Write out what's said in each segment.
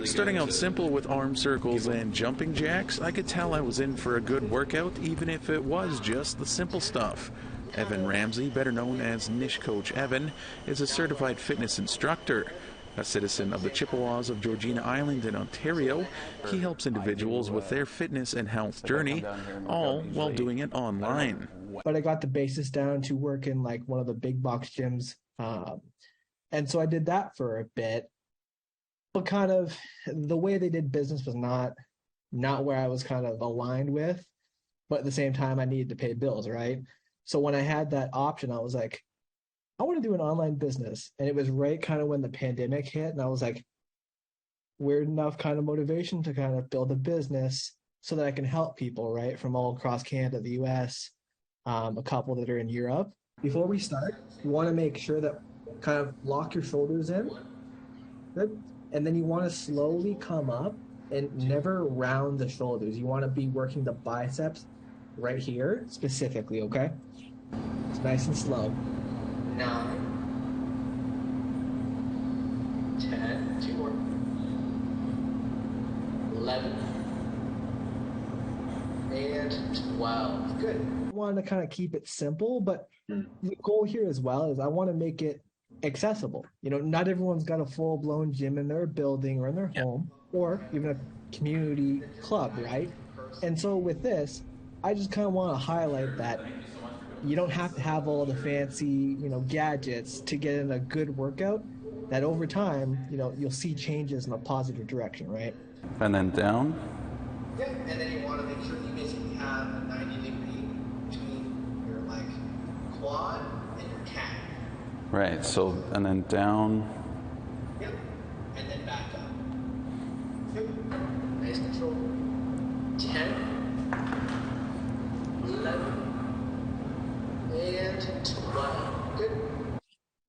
Starting out simple with arm circles and jumping jacks, I could tell I was in for a good workout, even if it was just the simple stuff. Evan Ramsey, better known as Nish Coach Evan, is a certified fitness instructor. A citizen of the Chippewas of Georgina Island in Ontario, he helps individuals with their fitness and health journey, all while doing it online. But I got the basis down to work in like one of the big box gyms. And so I did that for a bit. But kind of the way they did business was not where I was kind of aligned with. But at the same time, I needed to pay bills, right? So when I had that option, I was like, I want to do an online business. And it was right kind of when the pandemic hit. And I was like, weird enough kind of motivation to kind of build a business so that I can help people, right? From all across Canada, the US, a couple that are in Europe. Before we start, you want to make sure that kind of lock your shoulders in. Good. And then you want to slowly come up and never round the shoulders. You want to be working the biceps right here specifically, okay? It's nice and slow. 9, 10, 2 more, 11, and 12. Good. I want to kind of keep it simple, but the goal here as well is I want to make it accessible. You know, not everyone's got a full-blown gym in their building or in their home or even a community club, right? And so with this, I just kind of want to highlight that you don't have to have all the fancy, gadgets to get in a good workout, that over time, you'll see changes in a positive direction, right? And then down. Yeah, and then you want to make sure you basically have a 90-degree between your quad and your calf. Right, so, and then down. Yep, and then back up. Yep, nice control. 10, 11, and 12. Good.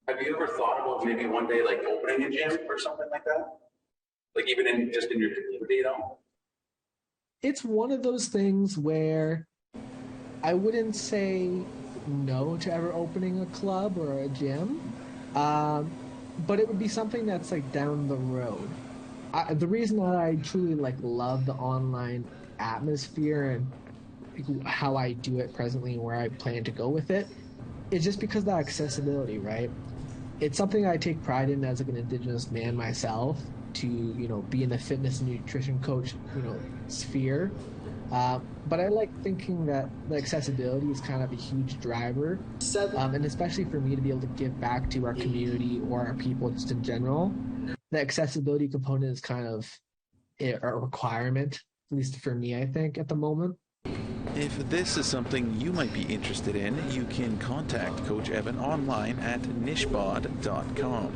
Have you ever thought about maybe one day opening a gym or something like that? Even just in your community, It's one of those things where I wouldn't say no to ever opening a club or a gym, but it would be something that's down the road. The reason that I truly love the online atmosphere and how I do it presently and where I plan to go with it is just because of that accessibility, right? It's something I take pride in as an Indigenous man myself, to be in the fitness and nutrition coach sphere, but I like thinking that the accessibility is kind of a huge driver, and especially for me to be able to give back to our community or our people just in general, the accessibility component is kind of a requirement, at least for me, I think, at the moment. If this is something you might be interested in, you can contact Coach Evan online at nishbod.com.